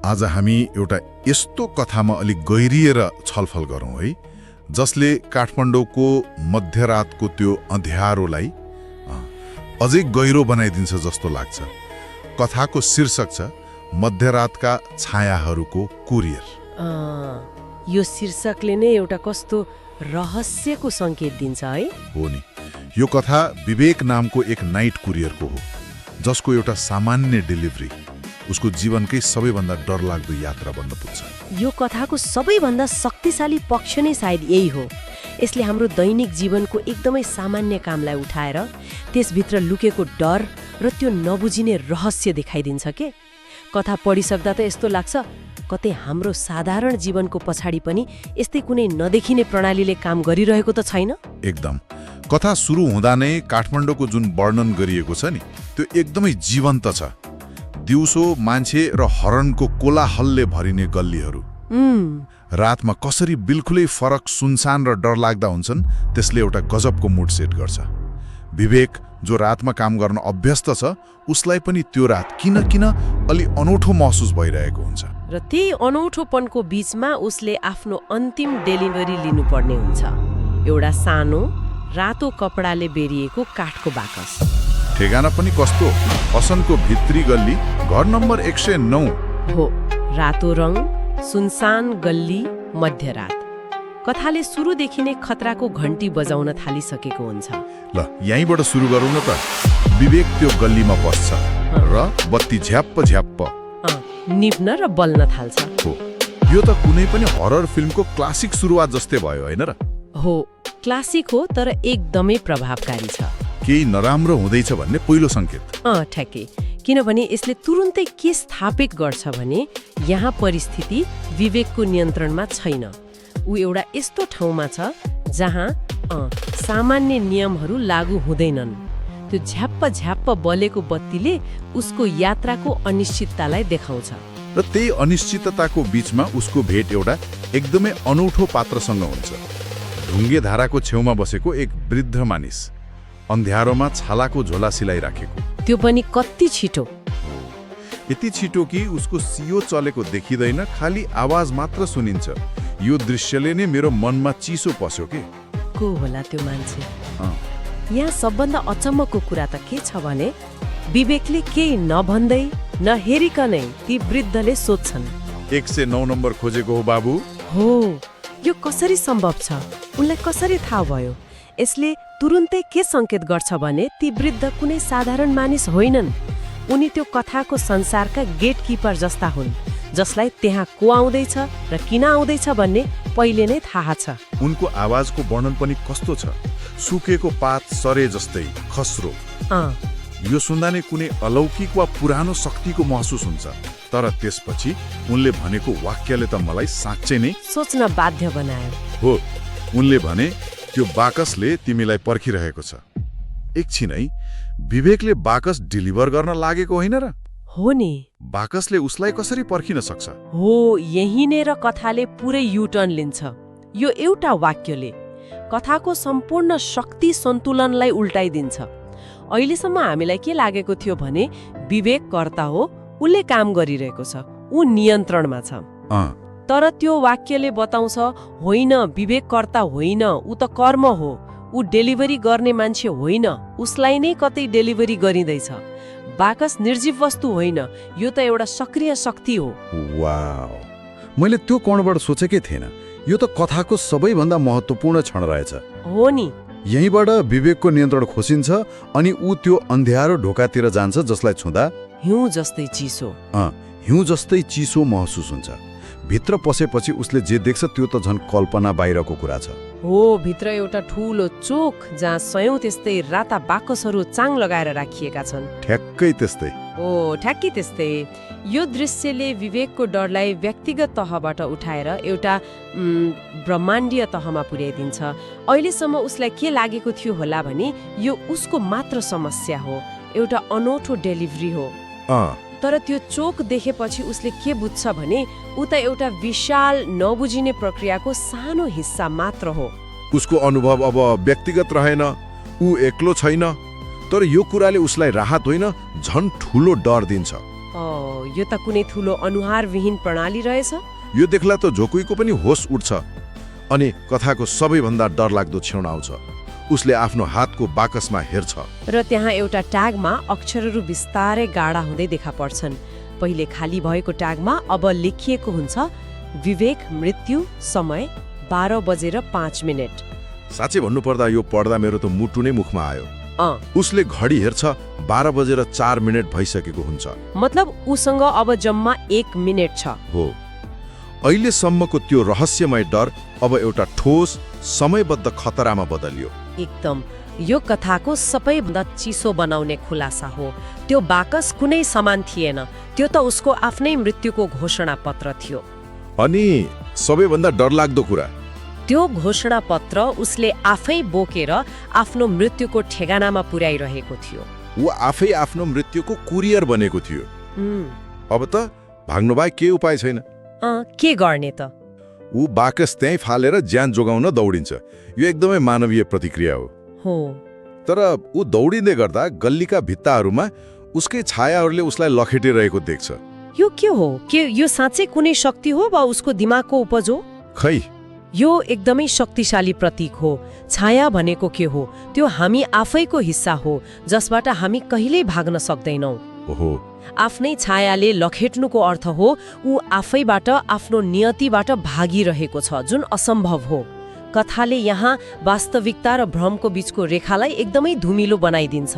आज हामी एउटा यस्तो कथामा अलिक गहिरिएर छलफल गरौँ है, जसले काठमाडौँको मध्यरातको त्यो अँध्यारोलाई अझै गहिरो बनाइदिन्छ जस्तो लाग्छ। कथाको शीर्षक छ मध्यरातका छायाहरूको कुरियर। यो शीर्षकले नै एउटा कस्तो रहस्यको संकेत दिन्छ है। हो नि, यो कथा विवेक नामको एक नाइट कुरियरको हो, जसको एउटा सामान्य डेलिभरी उसको जीवनकै सबैभन्दा डरलाग्दो यात्रा बन्न पुग्छ। यो कथाको सबैभन्दा शक्तिशाली पक्ष नै सायद यही हो। यसले हाम्रो दैनिक जीवनको एकदमै सामान्य कामलाई उठाएर त्यसभित्र लुकेको डर र त्यो नबुझिने रहस्य देखाइदिन्छ के। कथा पढिसक्दा त यस्तो लाग्छ कतै हाम्रो साधारण जीवनको पछाडि पनि यस्तै कुनै नदेखिने प्रणालीले काम गरिरहेको त छैन। एकदम। कथा सुरु हुँदा नै काठमाडौँको जुन वर्णन गरिएको छ नि, त्यो एकदमै जीवन्त छ। दिउँसो मान्छे र हर्नको कोलाहलले भरिने गल्लीहरू, रातमा कसरी बिल्कुलै फरक, सुनसान र डरलाग्दा हुन्छन्, त्यसले एउटा गजबको मुड सेट गर्छ। विवेक जो रातमा काम गर्न अभ्यस्त छ, उसलाई पनि त्यो रात किन अलि अनौठो महसुस भइरहेको हुन्छ। र त्यही अनौठोपनको बीचमा उसले आफ्नो अन्तिम डेलिभरी लिनुपर्ने हुन्छ। एउटा सानो रातो कपडाले बेरिएको काठको बाकस। ठेगाना पनि कस्तो, असनको भित्री गल्ली, घर नम्बर 109 हो। रातो रङ, सुनसान गल्ली, मध्यरात। कथाले सुरुदेखि नै खतराको घण्टी बजाउन थालिसकेको हुन्छ। ल यहीँबाट सुरु गरौँ न त। विवेक त्यो गल्लीमा पस्छ र बत्ती झ्याप्प निप्न र बल्न थाल्छ। हो, यो त कुनै पनि हरर फिल्मको क्लासिक सुरुवात जस्तै भयो हैन र? हो, क्लासिक हो, तर एकदमै प्रभावकारी छ। केही नराम्रो हुँदैछ भन्ने पहिलो संकेत। ठ्याक्कै। किनभने यसले तुरुन्तै के स्थापित गर्छ भने यहाँ परिस्थिति विवेकको नियन्त्रणमा छैन। ऊ एउटा यस्तो ठाउँमा छ जहाँ सामान्य नियमहरू लागू हुँदैनन्। त्यो झ्याप्प बलेको बत्तीले उसको यात्राको अनिश्चिततालाई देखाउँछ। र त्यही अनिश्चितताको बीचमा उसको भेट एउटा एकदमै अनौठो पात्रसँग हुन्छ। ढुङ्गे धाराको छेउमा बसेको एक वृद्ध मानिस, अँध्यारोमा छालाको झोला सिलाइराखेको। त्यो पनि कति छिटो। यति छिटो कि उसको सियो चलेको देखिँदैन, खाली आवाज मात्र सुनिन्छ। यो दृश्यले नै मेरो मनमा चिसो पस्यो के। को होला त्यो मान्छे? यहाँ सबभन्दा अचम्मको कुरा त के छ भने विवेकले केही नभन्दै नहेरिकनै ती वृद्धले सोध्छन्, 109 नम्बर खोजेको हो बाबु? हो। यो कसरी सम्भव छ? उनलाई कसरी थाहा भयो? यसले तुरुन्तै के संकेत गर्छ भने ती वृद्ध कुनै साधारण मानिस होइनन्। उनी त्यो कथाको संसारका गेटकिपर जस्ता हुन्, जसलाई त्यहाँ को आउँदैछ र किन आउँदैछ भन्ने पहिले नै थाहा छ। उनको आवाजको वर्णन पनि कस्तो छ, सुकेको पात सरे जस्तै खस्रो। यो सुन्दा नै कुनै अलौकिक वा पुरानो शक्तिको महसुस हुन्छ। तर त्यसपछि उनले भनेको वाक्यले त मलाई साँच्चै नै सोच्न बाध्य बनायो। हो, उनले भने त्यो बाकसले तिमीलाई पर्खिरहेको छ। एकछिन है, विवेकले बाकस डेलिभर गर्न लागेको होइन र? हो नि। बाकसले उसलाई कसरी पर्खिन सक्छ? हो, यही नै र कथाले पुरै युटर्न लिन्छ। यो एउटा वाक्यले कथाको सम्पूर्ण शक्ति सन्तुलनलाई उल्टाइदिन्छ। अहिलेसम्म हामीलाई के लागेको थियो भने विवेक कर्ता हो, उसले काम गरिरहेको छ, ऊ नियन्त्रणमा छ। तर त्यो वाक्यले बताउँछ होइन, विवेक कर्ता होइन, ऊ त कर्म हो। ऊ डेलिभरी गर्ने मान्छे होइन, उसलाई नै कतै डेलिभरी गरिँदैछ। बाकस निर्जीव वस्तु होइन, यो त एउटा सक्रिय शक्ति हो। वाउ, मैले त्यो कोणबाट सोचेकै थिएन। यो त कथाको सबैभन्दा महत्त्वपूर्ण क्षण रहेछ। हो नि। यहीँबाट विवेकको नियन्त्रण खोसिन्छ अनि ऊ त्यो अँध्यारो ढोकातिर जान्छ, जसलाई छुँदा हिउँ जस्तै चिसो हिउँ जस्तै चिसो महसुस हुन्छ। भित्र पसेपछि उसले जे देख्छ त्यो त झन् कल्पना बाहिरको कुरा छ। हो, भित्र एउटा ठूलो चोक जहाँ सयौं त्यस्तै राता बाकसहरू चाङ लगाएर राखिएका छन्। ठ्याक्कै त्यस्तै। हो, ठ्याक्कै त्यस्तै। यो दृश्यले विवेकको डरलाई व्यक्तिगत तहबाट उठाएर एउटा ब्रह्माण्डीय तहमा पुर्याइदिन्छ। अहिलेसम्म उसलाई के लागेको थियो होला भने यो उसको मात्र समस्या हो, एउटा अनौठो डेलिभरी हो। तर त्यो चोक देखेपछि उसले के बुझ्छ भने ऊ त एउटा विशाल नबुझिने प्रक्रियाको सानो हिस्सा मात्र हो। उसको अनुभव अब व्यक्तिगत रहेन, ऊ एक्लो छैन। तर यो कुराले उसलाई राहत होइन, झन् ठूलो डर दिन्छ। यो त कुनै ठुलो अनुहारविहीन प्रणाली रहेछ। यो देख्ला त झोकुईको पनि होस उठ्छ अनि कथाको सबैभन्दा डरलाग्दो क्षण आउँछ। उसले आफ्नो हातको बाकसमा हेर्छ र त्यहाँ एउटा ट्यागमा अक्षरहरू बिस्तारै गाढा हुँदै देखा पर्छन्। पहिले खाली भएको ट्यागमा अब लेखिएको हुन्छ विवेक मृत्यु समय 12:05। साँच्चै भन्नुपर्दा यो पढ्दा मेरो त मुटु नै मुखमा आयो। उसले घडी हेर्छ 12:04 भइसकेको हुन्छ। मतलब उसँग अब जम्मा 1 मिनेट छ। हो, अहिलेसम्मको त्यो रहस्यमय डर अब एउटा ठोस समयबद्ध खतरामा बदलियो। एकदम यो कथाको सबैभन्दा चिसो बनाउने खुलासा हो। त्यो बाकस कुनै सामान थिएन, त्यो त उसको आफ्नै मृत्युको घोषणा पत्र थियो। अनि सबैभन्दा डरलाग्दो कुरा, त्यो घोषणा पत्र उसले आफै बोकेर आफ्नो मृत्युको ठेगानामा पुर्याइरहेको थियो। ऊ आफै आफ्नो मृत्युको कुरियर बनेको थियो। अब त भाग्नुबाहेक के उपाय छैन। के गर्ने त? ऊ बाकस त्यहीँ फालेर ज्यान जोगाउन दौडिन्छ। यो एकदमै मानवीय प्रतिक्रिया हो। तर ऊ दौडिँदै गर्दा गल्लीका भित्ताहरूमा उसकै छायाहरूले उसलाई लखेटिरहेको देख्छ। यो के हो? के यो साँच्चै कुनै शक्ति हो वा उसको दिमागको उपज हो? खै, यो एकदमै शक्तिशाली प्रतीक हो। छाया भनेको के हो? त्यो हामी आफैको हिस्सा हो जसबाट हामी कहिल्यै भाग्न सक्दैनौँ। ओहो, आफ्नै छायाले लखेट्नुको अर्थ हो ऊ आफैबाट आफ्नो नियतिबाट भागिरहेको छ, जुन असम्भव हो। कथाले यहाँ वास्तविकता र भ्रमको बीचको रेखालाई एकदमै धुमिलो बनाइदिन्छ।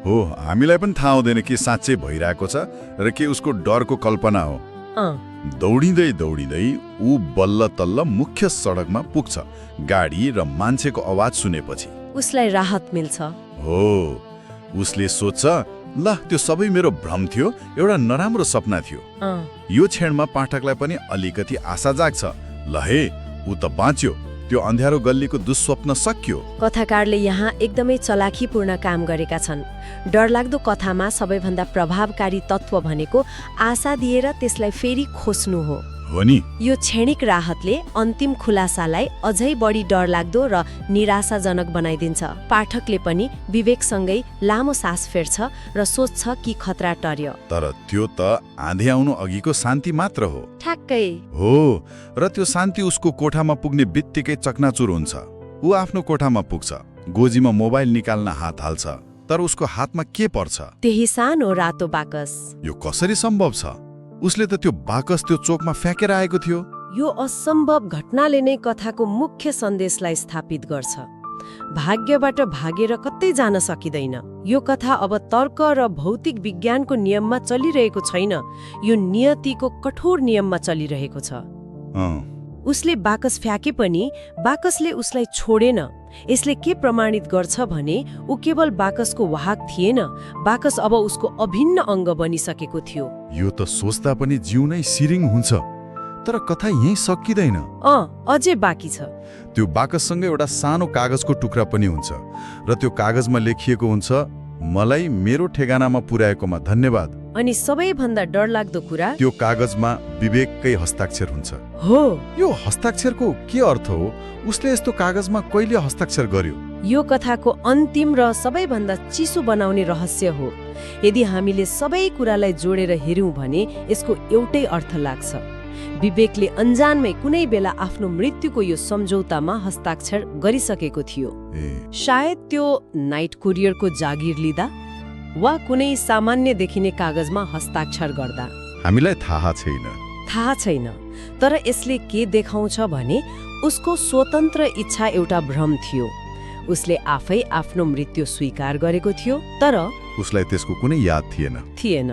हो, हामीलाई पनि थाहा हुँदैन के साँच्चै भइरहेको छ र के उसको डरको कल्पना हो। दौडिँदै दौडिँदै ऊ बल्ल तल्ल मुख्य सडकमा पुग्छ। गाडी र मान्छेको आवाज सुनेपछि उसलाई राहत मिल्छ। हो, उसले सोच्छ, ल त्यो सबै मेरो भ्रम थियो, एउटा नराम्रो सपना थियो। यो क्षणमा पाठकलाई पनि अलिकति आशा जाग्छ। ल हे, ऊ त बाँच्यो, त्यो अँध्यारो गल्लीको दुस्वप्न सकियो। कथाकारले यहाँ एकदमै चलाखीपूर्ण काम गरेका छन्। डरलाग्दो कथामा सबैभन्दा प्रभावकारी तत्त्व भनेको आशा दिएर त्यसलाई फेरि खोज्नु हो। नि यो क्षणिक राहतले अन्तिम खुलासालाई अझै बढी डरलाग्दो र निराशाजनक बनाइदिन्छ। पाठकले पनि विवेकसँगै लामो सास फेर्छ र सोच्छ कि खतरा टर्यो। तर त्यो त आँधी आउनु अघिको शान्ति मात्र हो। ठ्याक्कै हो, र त्यो शान्ति उसको कोठामा पुग्ने बित्तिकै चकनाचुर हुन्छ। ऊ आफ्नो कोठामा पुग्छ, गोजीमा मोबाइल निकाल्न हात हाल्छ, तर उसको हातमा के पर्छ? त्यही सानो रातो बाकस। यो कसरी सम्भव छ? उसले त त्यो बाकस त्यो चोकमा फ्याँकेर आएको थियो। यो असम्भव घटनाले नै कथाको मुख्य सन्देशलाई स्थापित गर्छ। भाग्यबाट भागेर कतै जान सकिँदैन। यो कथा अब तर्क र भौतिक विज्ञानको नियममा चलिरहेको छैन, यो नियतिको कठोर नियममा चलिरहेको छ। उसले बाकस फ्याँके पनि बाकसले उसलाई छोडेन। यसले के प्रमाणित गर्छ भने ऊ केवल बाकसको वाहक थिएन, बाकस अब उसको अभिन्न अङ्ग बनिसकेको थियो। यो त सोच्दा पनि जिउ नै सिरिङ हुन्छ। तर कथा यही सकिँदैन। अझै बाँकी छ। त्यो बाकससँग एउटा सानो कागजको टुक्रा पनि हुन्छ र त्यो कागजमा लेखिएको हुन्छ, मलाई मेरो ठेगानामा पुर्याएकोमा धन्यवाद। अनि सबैभन्दा डरलाग्दो कुरा, त्यो कागजमा विवेककै हस्ताक्षर हुन्छ। हो, यो हस्ताक्षरको के अर्थ हो? उसले यस्तो कागजमा कहिले हस्ताक्षर गर्यो? यो कथाको अन्तिम र सबैभन्दा चिसो बनाउने रहस्य हो। यदि हामीले सबै कुरालाई जोडेर हेर्यौं भने यसको एउटै अर्थ लाग्छ। विवेकले अन्जानमै कुनै बेला आफ्नो मृत्युको यो सम्झौतामा हस्ताक्षर गरिसकेको थियो। सायद त्यो नाइट कुरियरको जागिर लिँदा वा कुनै सामान्य देखिने कागजमा हस्ताक्षर गर्दा। हामीलाई थाहा छैन। तर यसले के देखाउँछ भने उसको स्वतन्त्र इच्छा एउटा भ्रम थियो। उसले आफै आफ्नो मृत्यु स्वीकार गरेको थियो, तर उसलाई त्यसको कुनै याद थिएन।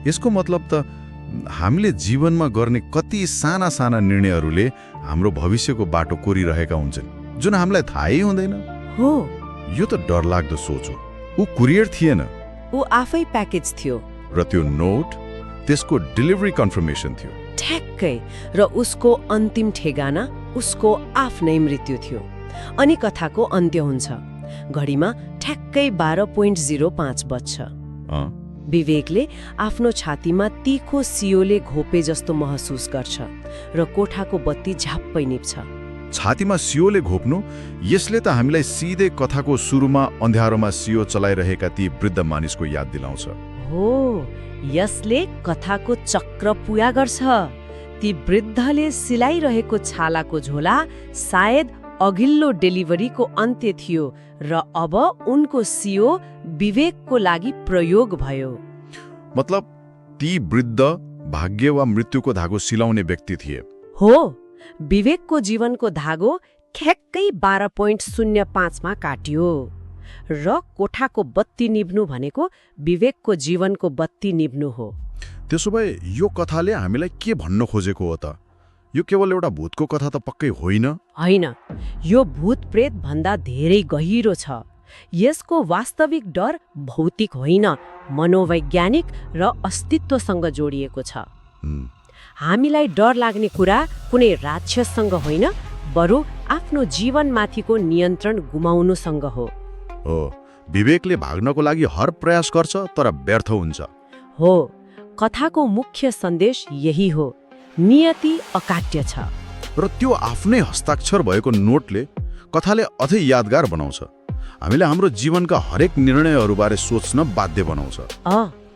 यसको मतलब त हामीले जीवनमा गर्ने कति साना साना निर्णयहरूले हाम्रो भविष्यको बाटो कोरिरहेका हुन्छन्, जुन हामीलाई थाहै हुँदैन। हो, यो त डरलाग्दो सोच हो। ऊ कुरियर थिएन, ऊ आफै प्याकेज थियो। र त्यो नोट त्यसको डेलिभरी कन्फर्मेसन थियो। ठ्याक्कै, र उसको अन्तिम ठेगाना उसको आफ्नै मृत्यु थियो। अनि कथाको अन्त्य हुन्छ। घडीमा ठ्याक्कै 12:05 बज्छ। विवेकले आफ्नो छातीमा तीखो सियोले घोपे जस्तो महसुस गर्छ र कोठाको बत्ती झ्याप्पै निप्छ। छातीमा सियोले घोप्नु, यसले त हामीलाई सिधै कथाको सुरुमा अँध्यारोमा सियो चलाइरहेका ती वृद्ध मानिसको याद दिलाउँछ। ओहो, यसले कथाको चक्र पुरा गर्छ। ती वृद्धले सिलाइरहेको छालाको झोला सायद अघिल्लो डेलिभरीको अन्त्य थियो र अब उनको सियो विवेकको लागि प्रयोग भयो। मतलब ती वृद्ध भाग्य वा मृत्युको धागो सिलाउने व्यक्ति थिए। हो, विवेकको जीवनको धागो ठ्याक्कै 12.05 मा काटियो र कोठाको बत्ती निभ्नु भनेको विवेकको जीवनको बत्ती निभ्नु हो। त्यसो भए यो कथाले हामीलाई के भन्न खोजेको हो त? यो केवल एउटा भूतको कथा त पक्कै होइन। होइन, यो भूत प्रेत भन्दा धेरै गहिरो छ। यसको वास्तविक डर भौतिक होइन, मनोवैज्ञानिक र अस्तित्वसँग जोडिएको छ। हामीलाई डर लाग्ने कुरा कुनै राक्षससँग होइन, बरु आफ्नो जीवनमाथिको नियन्त्रण गुमाउनुसँग हो। हो, विवेकले भाग्नको लागि हर प्रयास गर्छ तर व्यर्थ हुन्छ। हो, कथाको मुख्य सन्देश यही हो, नियति अकाट्य छ। र त्यो आफ्नै हस्ताक्षर भएको नोटले कथाले अझै यादगार बनाउँछ। हामीले हाम्रो जीवनका हरेक निर्णयहरूबारे सोच्न बाध्य बनाउँछ।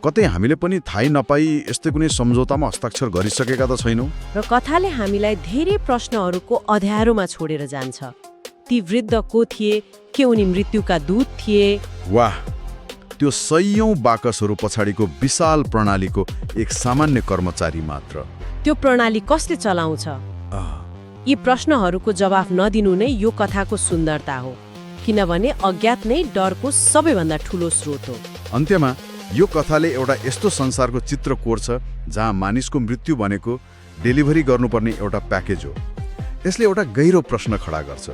कतै हामीले पनि थाहै नपाई यस्तै कुनै सम्झौतामा हस्ताक्षर गरिसकेका त छैनौँ। र कथाले हामीलाई धेरै प्रश्नहरूको अँध्यारोमा छोडेर जान्छ। ती वृद्ध को थिए? के उनी मृत्युका दूत थिए? वाह, त्यो सयौं बाकसहरू पछाडिको विशाल प्रणालीको एक सामान्य कर्मचारी मात्र। त्यो प्रणाली कसले चलाउँछ? यी प्रश्नहरूको जवाफ नदिनु नै यो कथाको सुन्दरता हो, किनभने अज्ञात नै डरको सबैभन्दा ठूलो स्रोत हो। अन्त्यमा यो कथाले एउटा यस्तो संसारको चित्र कोर्छ जहाँ मानिसको मृत्यु भनेको डेलिभरी गर्नुपर्ने एउटा प्याकेज हो। यसले एउटा गहिरो प्रश्न खडा गर्छ,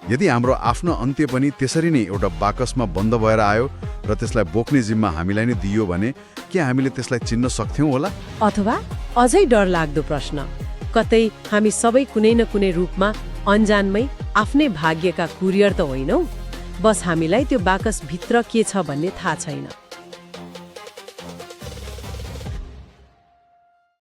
यदि हाम्रो आफ्नो अन्त्य पनि त्यसरी नै एउटा बाकसमा बन्द भएर आयो र त्यसलाई बोक्ने जिम्मा हामीलाई नै दियो भने के हामीले त्यसलाई चिन्न सक्थ्यौँ होला? अथवा अझै डर लाग्दो प्रश्न, कतै हामी सबै कुनै न कुनै रूपमा अन्जानमै आफ्नै भाग्यका कुरियर त होइनौँ, बस हामीलाई त्यो बाकस भित्र के छ भन्ने थाहा छैन।